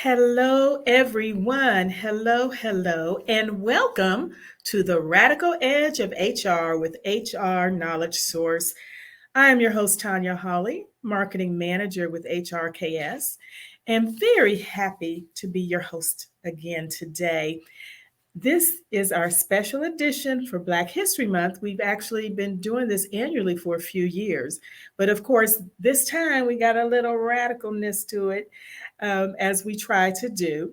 Hello, everyone. Hello, and welcome to the Radical Edge of HR with HR Knowledge Source. I am your host, Tanya Hawley, Marketing Manager with HRKS, and very happy to be your host again today. This is our special edition for Black History Month. We've actually been doing this annually for a few years. But of course, this time we got a little radicalness to it as we try to do.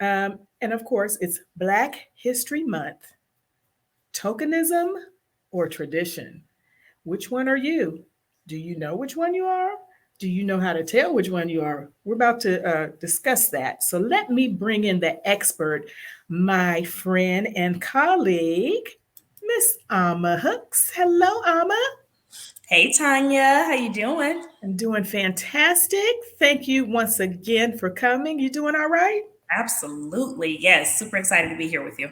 And of course, it's Black History Month. Tokenism or tradition? Which one are you? Do you know which one you are? Do you know how to tell which one you are? We're about to discuss that. So let me bring in the expert, my friend and colleague, Miss Alma Hooks. Hello, Alma. Hey Tanya, how you doing? I'm doing fantastic. Thank you once again for coming. You doing all right? Absolutely. Yes, super excited to be here with you.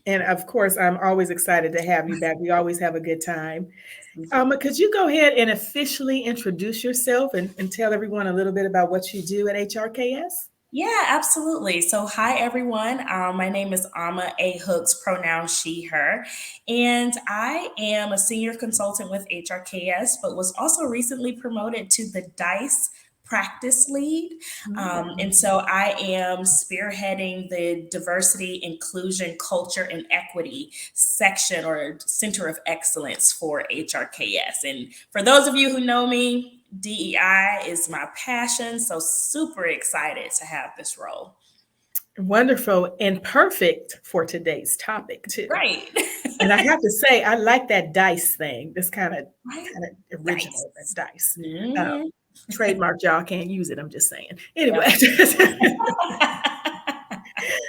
And of course, I'm always excited to have you back. We always have a good time. Mhm. Could you go ahead and officially introduce yourself and tell everyone a little bit about what you do at HRKS? Yeah, absolutely. So, hi everyone. My name is Amma A. Hooks, pronoun she, her, and I am a senior consultant with HRKS, but was also recently promoted to the DICE practice lead. And Mm. so I am spearheading the diversity, inclusion, culture, and equity section or center of excellence for HRKS. And for those of you who know me, DEI is my passion. So super excited to have this role. Wonderful and perfect for today's topic too. Right. And I have to say, I like that dice thing. This Right. kind of Dice. original, that dice. Um, Mhm. Trademark, y'all can't use it. I'm just saying. Yep. Anyway,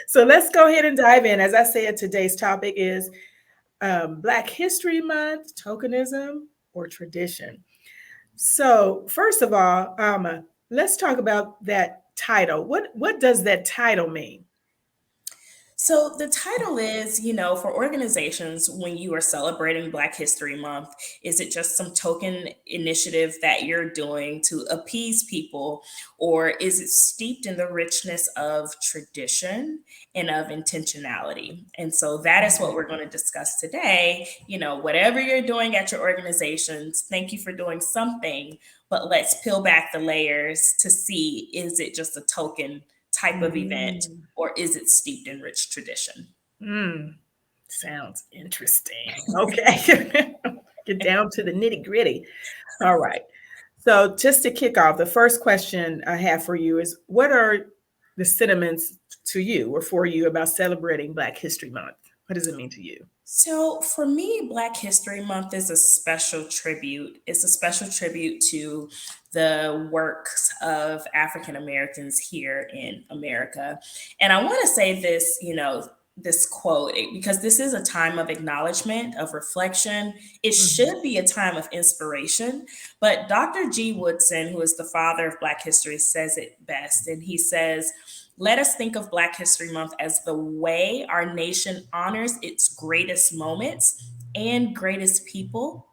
so let's go ahead and dive in. As I said, today's topic is Black History Month, tokenism, or tradition. So, first of all, let's talk about that title. What does that title mean? So the title is, for organizations when you are celebrating Black History Month, is it just some token initiative that you're doing to appease people, or is it steeped in the richness of tradition and of intentionality? And so that is what we're going to discuss today. Whatever you're doing at your organizations, thank you for doing something, but let's peel back the layers to see, is it just a token type of event, Mm, or is it steeped in rich tradition? mm, sounds interesting. Okay, get down to the nitty gritty. All right. So, just to kick off, the first question I have for you is what are the sentiments to you or for you about celebrating Black History Month? What does it mean to you? So for me, Black History Month is a special tribute. It's a special tribute to the works of African Americans here in America. And I want to say this, this quote, because this is a time of acknowledgement, of reflection. It Mhm. should be a time of inspiration. But Dr. G. Woodson, who is the father of Black history, says it best. And he says, let us think of Black History Month as the way our nation honors its greatest moments and greatest people.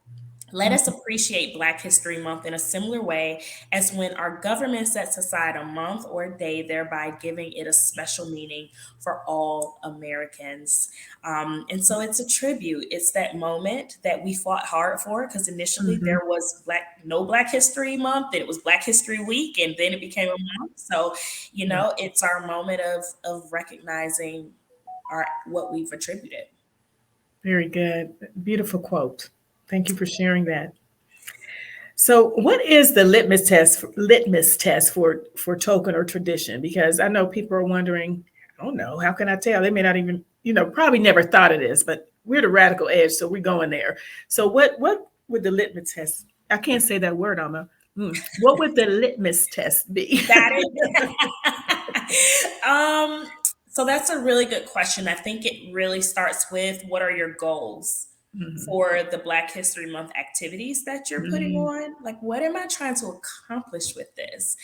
Let us appreciate Black History Month in a similar way as when our government sets aside a month or a day, thereby giving it a special meaning for all Americans. And so it's a tribute. It's that moment that we fought hard for, because initially Mhm. there was no Black History Month, and it was Black History Week, and then it became a month. So, Yeah. it's our moment of recognizing our what we've attributed. Very good. Beautiful quote. Thank you for sharing that. So, what is the litmus test for token or tradition? Because I know people are wondering, I don't know, how can I tell? They may not even, probably never thought of this, but we're the radical edge, so we're going there. So, what would the litmus test? I can't say that word, Alma. What would the litmus test be? Got it. So that's a really good question. I think it really starts with, what are your goals Mhm. for the Black History Month activities that you're putting Mhm. on? Like, what am I trying to accomplish with this?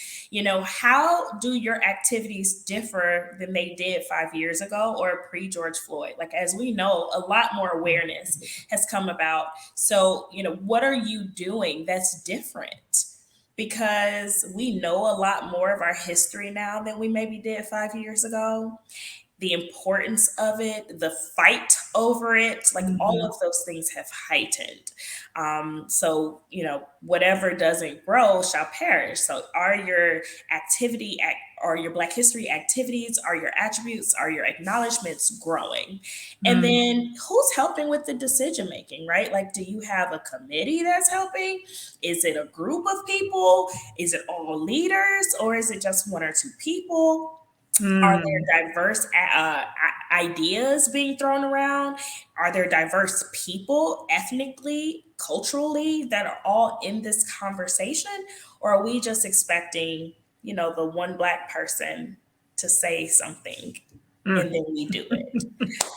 How do your activities differ than they did 5 years ago or pre George Floyd? Like, as we know, a lot more awareness has come about. So, what are you doing that's different? because we know a lot more of our history now than we maybe did 5 years ago. The importance of it, the fight over it, like all Hmm. of those things have heightened. So, whatever doesn't grow shall perish. So, are your are your Black History activities, are your attributes, are your acknowledgments growing? And Mm, then who's helping with the decision making, right? Like, do you have a committee that's helping? Is it a group of people? Is it all leaders, or is it just one or two people? Are mm, there diverse ideas being thrown around? Are there diverse people, ethnically, culturally, that are all in this conversation? Or are we just expecting, the one Black person to say something and mm. then we do it?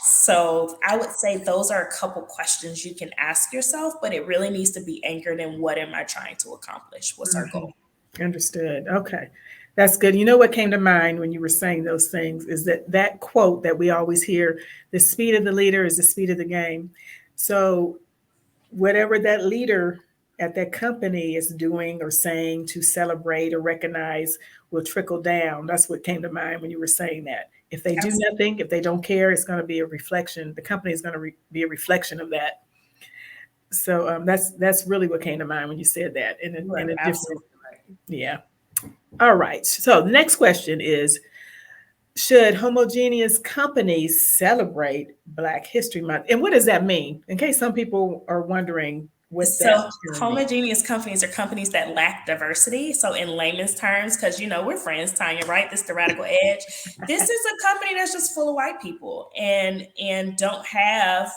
So I would say those are a couple questions you can ask yourself, but it really needs to be anchored in what am I trying to accomplish? What's our Mhm. goal? Understood. Okay. That's good. You know what came to mind when you were saying those things is that quote that we always hear, the speed of the leader is the speed of the game. So whatever that leader at that company is doing or saying to celebrate or recognize will trickle down. That's what came to mind when you were saying that. If they do Absolutely. nothing, if they don't care, it's going to be a reflection. The company is going to be a reflection of that. So that's really what came to mind when you said that You in are a different, absolutely right. yeah. All right. So the next question is, should homogeneous companies celebrate Black History Month? And what does that mean? In case some people are wondering what that So, term means. homogeneous companies are companies that lack diversity. So, in layman's terms, because we're friends, Tanya, right? This is the radical edge. This is a company that's just full of white people and don't have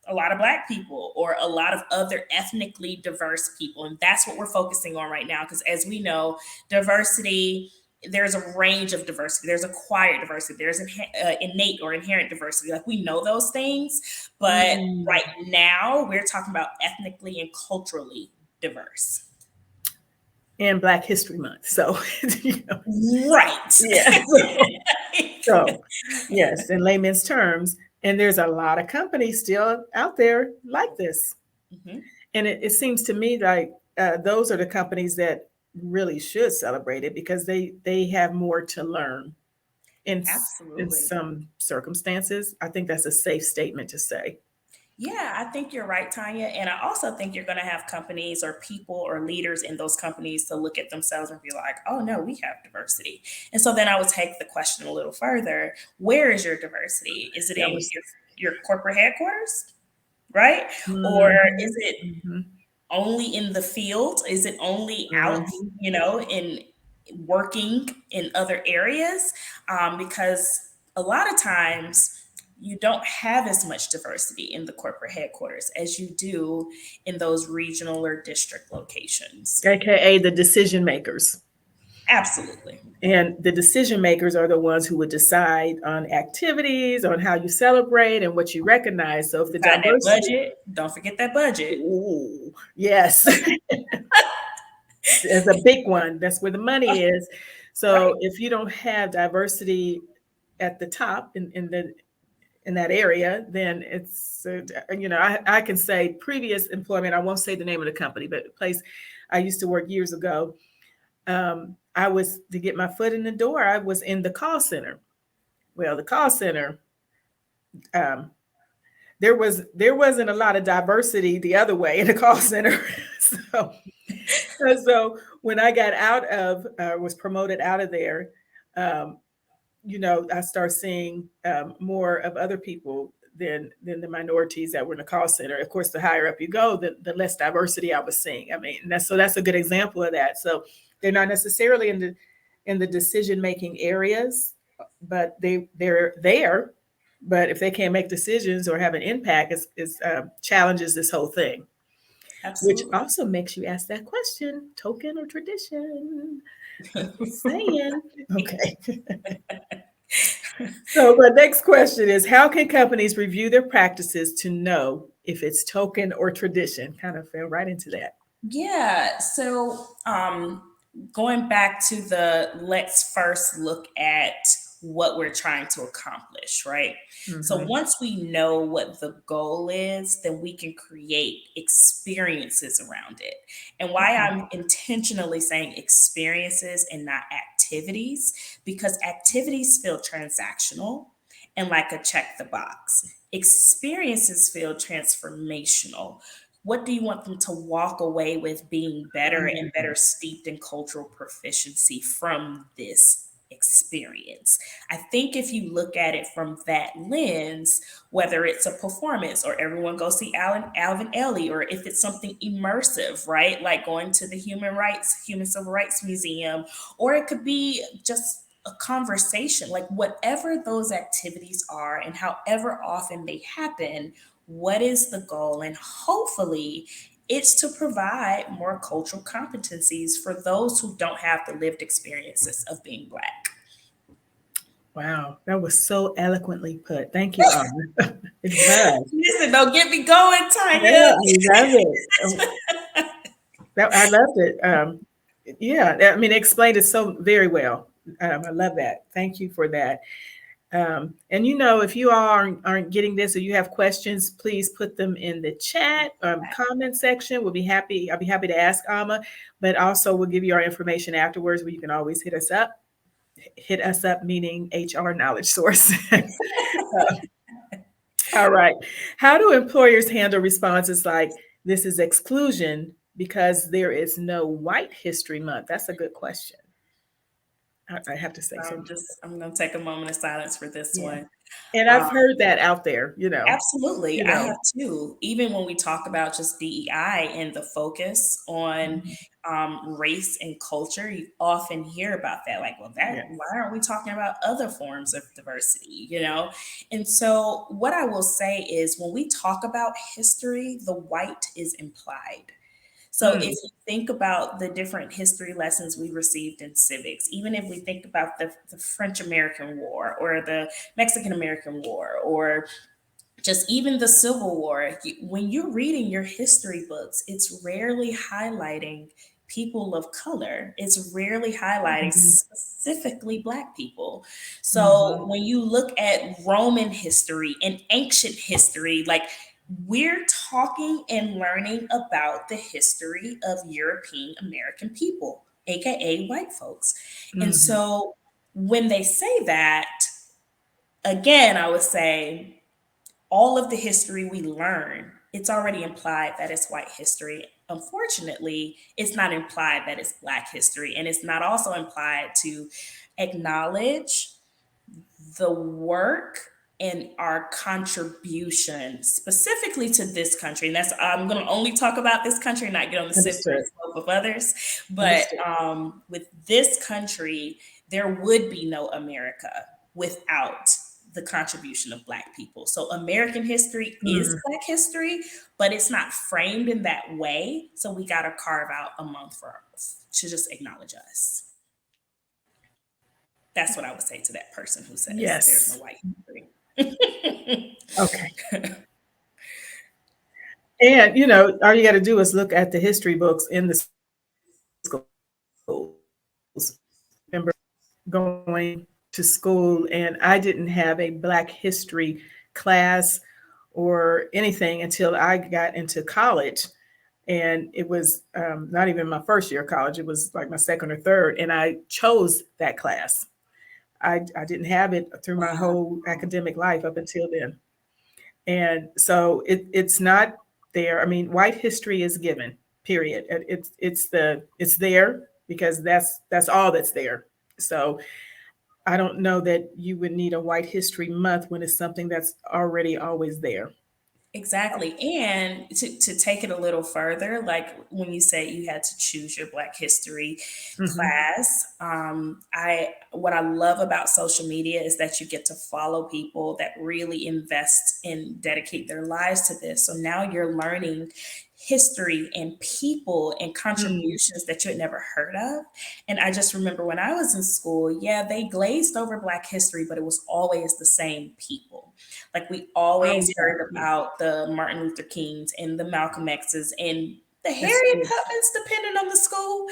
a lot of black people or a lot of other ethnically diverse people, and that's what we're focusing on right now. Because as we know, diversity, there's a range of diversity. There's acquired diversity. There's innate or inherent diversity. Like, we know those things, but Mm. right now we're talking about ethnically and culturally diverse. And Black History Month. So, you know, Right. yeah. So, yes, in layman's terms, and there's a lot of companies still out there like this. Mhm. And it seems to me like those are the companies that really should celebrate it because they have more to learn in in Absolutely. some circumstances. I think that's a safe statement to say. Yeah, I think you're right, Tanya. And I also think you're going to have companies or people or leaders in those companies to look at themselves and be like, oh, no, we have diversity. And so then I would take the question a little further. Where is your diversity? Is it That in was. your corporate headquarters? Right? Or is Mhm, it mhm, only in the field? Is it only out, mhm. in working in other areas? Because a lot of times you don't have as much diversity in the corporate headquarters as you do in those regional or district locations. AKA the decision makers. Absolutely. And the decision makers are the ones who would decide on activities, on how you celebrate, and what you recognize. So if the Decide that diversity, budget. Don't forget that budget. ooh, yes, is a big one. That's where the money is. Right. So if you don't have diversity at the top in that area, then it's I can say previous employment. I won't say the name of the company, but a place I used to work years ago. I was to get my foot in the door. I was in the call center. Well, the call center, um, there wasn't a lot of diversity the other way in the call center. so so when I got out of was promoted out of there, um, I start seeing more of other people than the minorities that were in the call center. Of course, the higher up you go, the less diversity I was seeing. I mean, that's a good example of that. So they're not necessarily in the decision making areas, but they're there. But if they can't make decisions or have an impact, it challenges this whole thing, which Absolutely. also makes you ask that question: token or tradition? I'm just saying. Okay. So the next question is, how can companies review their practices to know if it's token or tradition? Kind of fell right into that. Yeah. So, going back to the let's first look at what we're trying to accomplish, right? So Mm-hmm. once we know what the goal is, then we can create experiences around it. And why Okay. I'm intentionally saying experiences and not activities, because activities feel transactional and like a check the box. Experiences feel transformational. What do you want them to walk away with being better and Mm-hmm. better steeped in cultural proficiency from this experience? I think if you look at it from that lens, whether it's a performance or everyone go see Alvin Ailey, or if it's something immersive, right? Like going to the Human Civil Rights Museum, or it could be just a conversation, like whatever those activities are and however often they happen, what is the goal? And hopefully, it's to provide more cultural competencies for those who don't have the lived experiences of being Black. Wow, that was so eloquently put. Thank you, Anna. It was. Listen, don't get me going, Yeah, Tanya. I love it. I loved it. Yeah, I mean, it explained it so very well. I love that. Thank you for that. And if you all aren't getting this or you have questions, please put them in the chat comment section. We'll be happy. I'll be happy to ask Alma, but also we'll give you our information afterwards where you can always hit us up. Hit us up, meaning HR knowledge source. All right. How do employers handle responses like this is exclusion because there is no White History Month? That's a good question. I have to say so. I'm gonna take a moment of silence for this Yeah. one. And I've Um, heard that out there, you know, Absolutely. you I know. have too. Even when we talk about just DEI and the focus on Mhm. race and culture, you often hear about that. Like, well, Yeah. why aren't we talking about other forms of diversity, you know? And so, what I will say is when we talk about history, the white is implied. So if Mm, you think about the different history lessons we received in civics, even if we think about the French American War or the Mexican American War or just even the Civil War, when you're reading your history books, it's rarely highlighting people of color. It's rarely highlighting mhm, specifically Black people. So mhm, when you look at Roman history and ancient history, like we're talking and learning about the history of European American people, AKA white folks. And mhm. so when they say that, again, I would say all of the history we learn, it's already implied that it's white history. Unfortunately, it's not implied that it's Black history. And it's not also implied to acknowledge the work and our contribution specifically to this country. And that's, I'm going to only talk about this country, not get on the slippery Understood. slope of others. But Understood. with this country, there would be no America without the contribution of Black people. So American history is Mm, Black history, but it's not framed in that way. So we got to carve out a month for us to just acknowledge us. That's what I would say to that person who says there's no yes. white history. Okay. And all you got to do is look at the history books in the schools. Remember going to school, and I didn't have a Black history class or anything until I got into college. And it was not even my first year of college, it was like my second or third. And I chose that class. I didn't have it through my whole academic life up until then. And so it's not there. I mean, white history is given, period. It's there because that's all that's there. So I don't know that you would need a White History Month when it's something that's already always there. Exactly. And to take it a little further, like when you say you had to choose your Black history Hmm. class, I what I love about social media is that you get to follow people that really invest and dedicate their lives to this. So now you're learning history and people and Mm. contributions that you had never heard of. And I just remember when I was in school, yeah, they glazed over Black history, but it was always the same people. Like we Oh always yeah, heard yeah. about the Martin Luther Kings and the Malcolm X's and the That's Harriet true. Tubmans, depending on the school,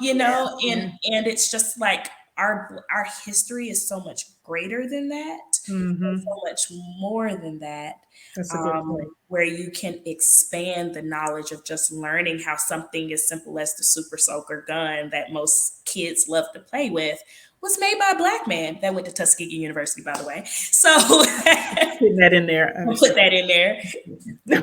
you Yeah, know, yeah. and it's just like our history is so much greater than that, Mm-hmm. so much more than that, That's a good point. where you can expand the knowledge of just learning how something as simple as the Super Soaker gun that most kids love to play with was made by a Black man that went to Tuskegee University, by the way. So Putting that in there. I'll put that in there.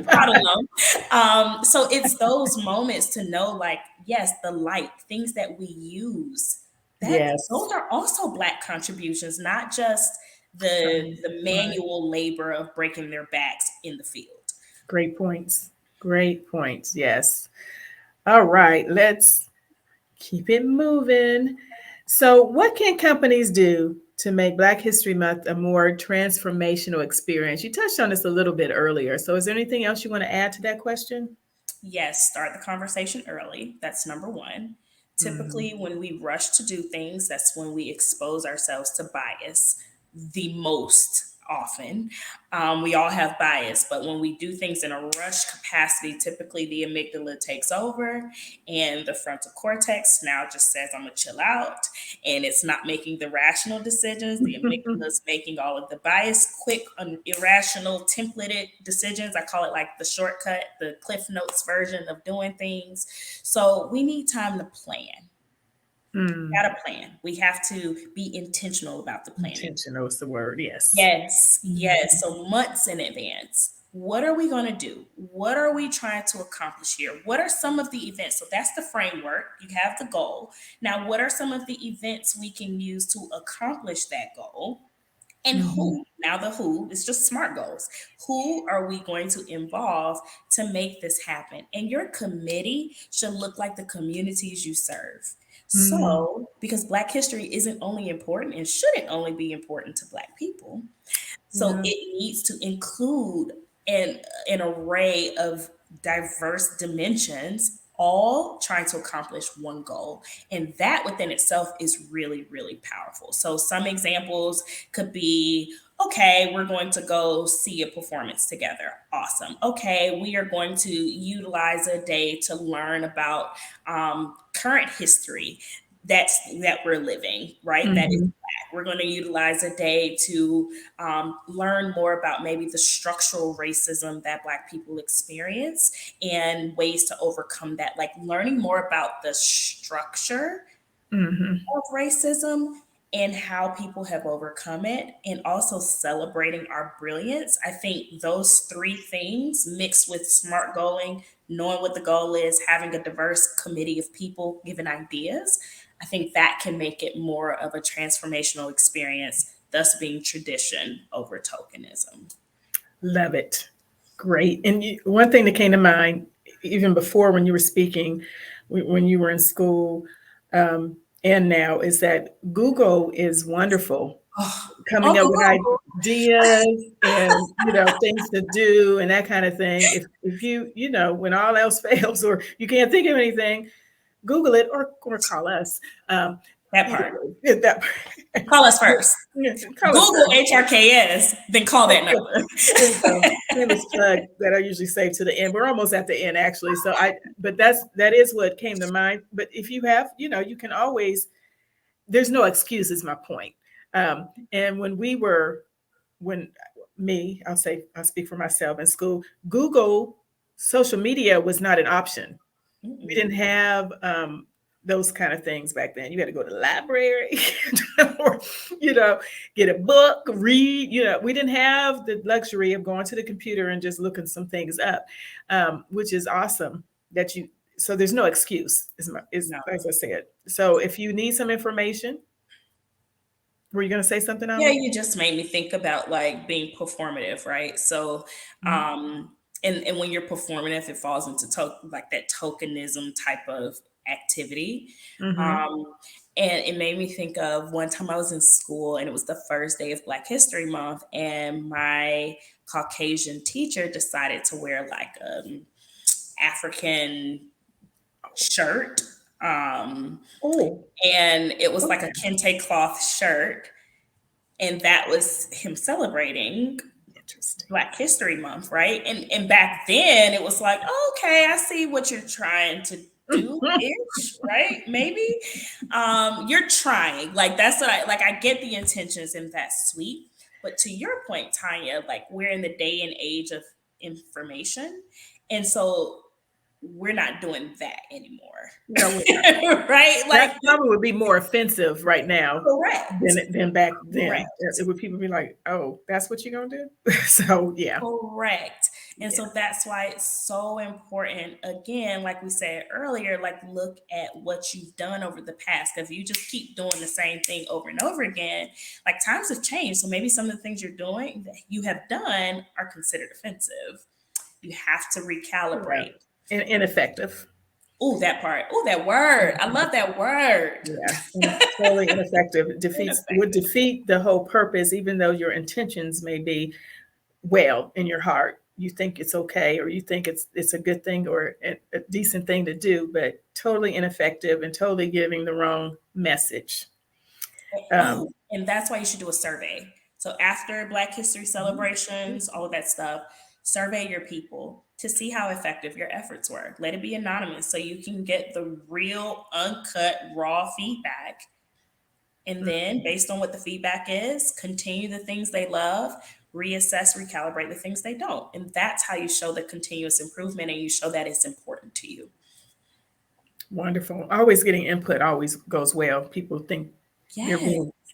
Proud of them. So it's those moments to know, like, yes, the light, things that we use, that Yes. those are also Black contributions, not just the Right. manual labor of breaking their backs in the field. Great points. Great points. Yes. All right. Let's keep it moving. So, what can companies do to make Black History Month a more transformational experience? You touched on this a little bit earlier. So, is there anything else you want to add to that question? Yes, start the conversation early. That's number one. Mm-hmm. Typically, when we rush to do things, that's when we expose ourselves to bias the most often. We all have bias, but when we do things in a rush capacity, typically the amygdala takes over and the frontal cortex now just says, I'm going to chill out. And it's not making the rational decisions. The amygdala is making all of the bias, quick, irrational, templated decisions. I call it like the shortcut, the Cliff Notes version of doing things. So we need time to plan. Mm. Got to plan. We have to be intentional about the planning. Intentional is the word. Yes. Yes, Mhm. yes. So months in advance. What are we going to do? What are we trying to accomplish here? What are some of the events? So that's the framework. You have the goal. Now, what are some of the events we can use to accomplish that goal? And Mhm. who? Now, the who is just SMART goals. Who are we going to involve to make this happen? And your committee should look like the communities you serve. Mm. So, because Black history isn't only important and shouldn't only be important to Black people, so Yeah. it needs to include an, an array of diverse dimensions, all trying to accomplish one goal. And that within itself is really, really powerful. So some examples could be, okay, we're going to go see a performance together. Awesome. Okay, we are going to utilize a day to learn about current history that we're living, right? That is Mhm. Black. We're going to utilize a day to learn more about maybe the structural racism that Black people experience and ways to overcome that, like learning more about the structure Mhm. of racism and how people have overcome it, and also celebrating our brilliance. I think those three things mixed with smart goaling, knowing what the goal is, having a diverse committee of people giving ideas, I think that can make it more of a transformational experience, thus being tradition over tokenism. Love it. Great. And one thing that came to mind, even before when you were speaking, when you were in school, um, and now, is that Google is wonderful Oh, coming up Uncle with Google. ideas and things to do and that kind of thing. If when all else fails or you can't think of anything, Google it or call us. Um, That either part. way, that Call us first. call us Google first. HRKS, then call that number. There you go. Shameless plug that I usually save to the end. We're almost at the end actually. But that is what came to mind. But if you have, you can always. There's no excuse. Is my point. And when I'll speak for myself in school. Google social media was not an option. We Mm-mm. didn't have those kind of things back then. You had to go to the library or, you know, get a book, read. We didn't have the luxury of going to the computer and just looking some things up, which is awesome that you. So there's no excuse, is No. as I said. So if you need some information, were you going to say something, Yeah, Ali? you just made me think about like being performative, right? So, um, and when you're performative, it falls into like that tokenism type of activity. Mm-hmm. Um, and it made me think of one time I was in school and it was the first day of Black History Month, and my Caucasian teacher decided to wear like African shirt. Um, Oh, and it was like a okay. kente cloth shirt, and that was him celebrating Interesting. Black History Month, right? And back then it was like, oh, okay, I see what you're trying to do-ish, right? Maybe. You're trying. Like that's what I get the intentions and that's sweet. But to your point, Tanya, like we're in the day and age of information. And so we're not doing that anymore. No, we're not. Right? That Like probably would be more offensive right now correct. than back then. Correct. It would people be like, "Oh, that's what you're gonna do?" So yeah, Correct. And yeah, so that's why it's so important. Again, like we said earlier, like look at what you've done over the past. If you just keep doing the same thing over and over again, like times have changed. So maybe some of the things you're doing that you have done are considered offensive. You have to yeah, recalibrate. ineffective. Oh, that part. Oh, that word. I love that word. Yeah, totally ineffective. Would Ineffective. defeat the whole purpose, even though your intentions may be well in your heart. You think it's okay, or you think it's a good thing or a decent thing to do, but totally ineffective and totally giving the wrong message. Oh, Um, and that's why you should do a survey. So after Black History celebrations, all of that stuff, survey your people to see how effective your efforts were. Let it be anonymous so you can get the real, uncut, raw feedback. And then, based on what the feedback is, continue the things they love, reassess, recalibrate the things they don't. And that's how you show the continuous improvement and you show that it's important to you. Wonderful. Always getting input always goes well. People think Yes.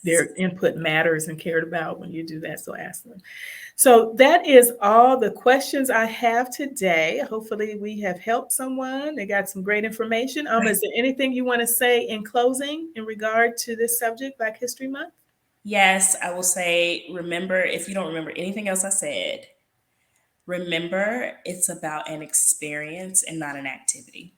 their input matters and cared about when you do that. So ask them. So that is all the questions I have today. Hopefully we have helped someone. They got some great information. Is there anything you want to say in closing in regard to this subject, Black History Month? Yes, I will say, remember, if you don't remember anything else I said, remember it's about an experience and not an activity.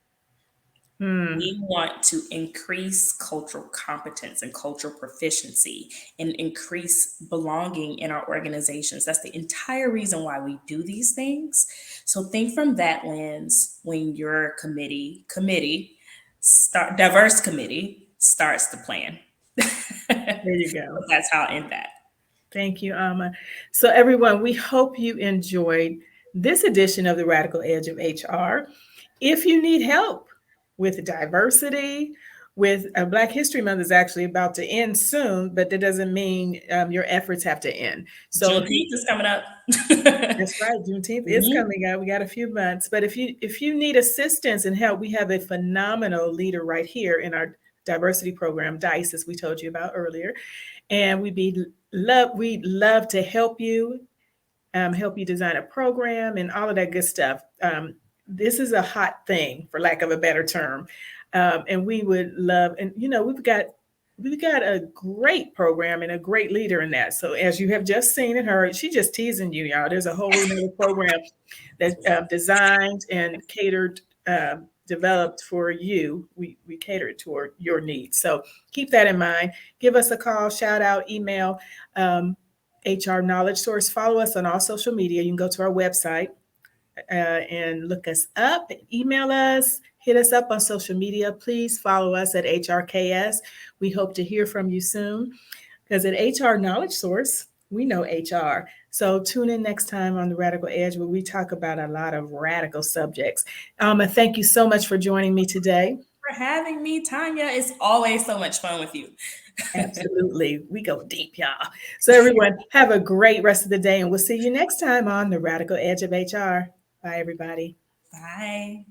Hmm. We want to increase cultural competence and cultural proficiency and increase belonging in our organizations. That's the entire reason why we do these things. So think from that lens when your diverse committee starts the plan. There you go. That's how I end that. Thank you, Amma. So, everyone, we hope you enjoyed this edition of the Radical Edge of HR. If you need help with diversity, with Black History Month is actually about to end soon, but that doesn't mean your efforts have to end. So, if you Juneteenth is coming up. that's right. Juneteenth is Mhm. coming up. We got a few months, but if you need assistance and help, we have a phenomenal leader right here in our diversity program, DICE, as we told you about earlier, and we'd love to help you design a program and all of that good stuff. This is a hot thing, for lack of a better term, and we would love. And we've got a great program and a great leader in that. So as you have just seen and heard, she just teasing you, y'all. There's a whole another program that's designed and catered. Developed for you. We cater toward your needs. So keep that in mind. Give us a call, shout out, email. HR Knowledge Source. Follow us on all social media. You can go to our website and look us up, email us, hit us up on social media. Please follow us at HRKS. We hope to hear from you soon because at HR Knowledge Source, we know HR. So tune in next time on the Radical Edge where we talk about a lot of radical subjects. Thank you so much for joining me today. For having me, Tanya. It's always so much fun with you. Absolutely. We go deep, y'all. So, everyone, have a great rest of the day, and we'll see you next time on the Radical Edge of HR. Bye, everybody. Bye.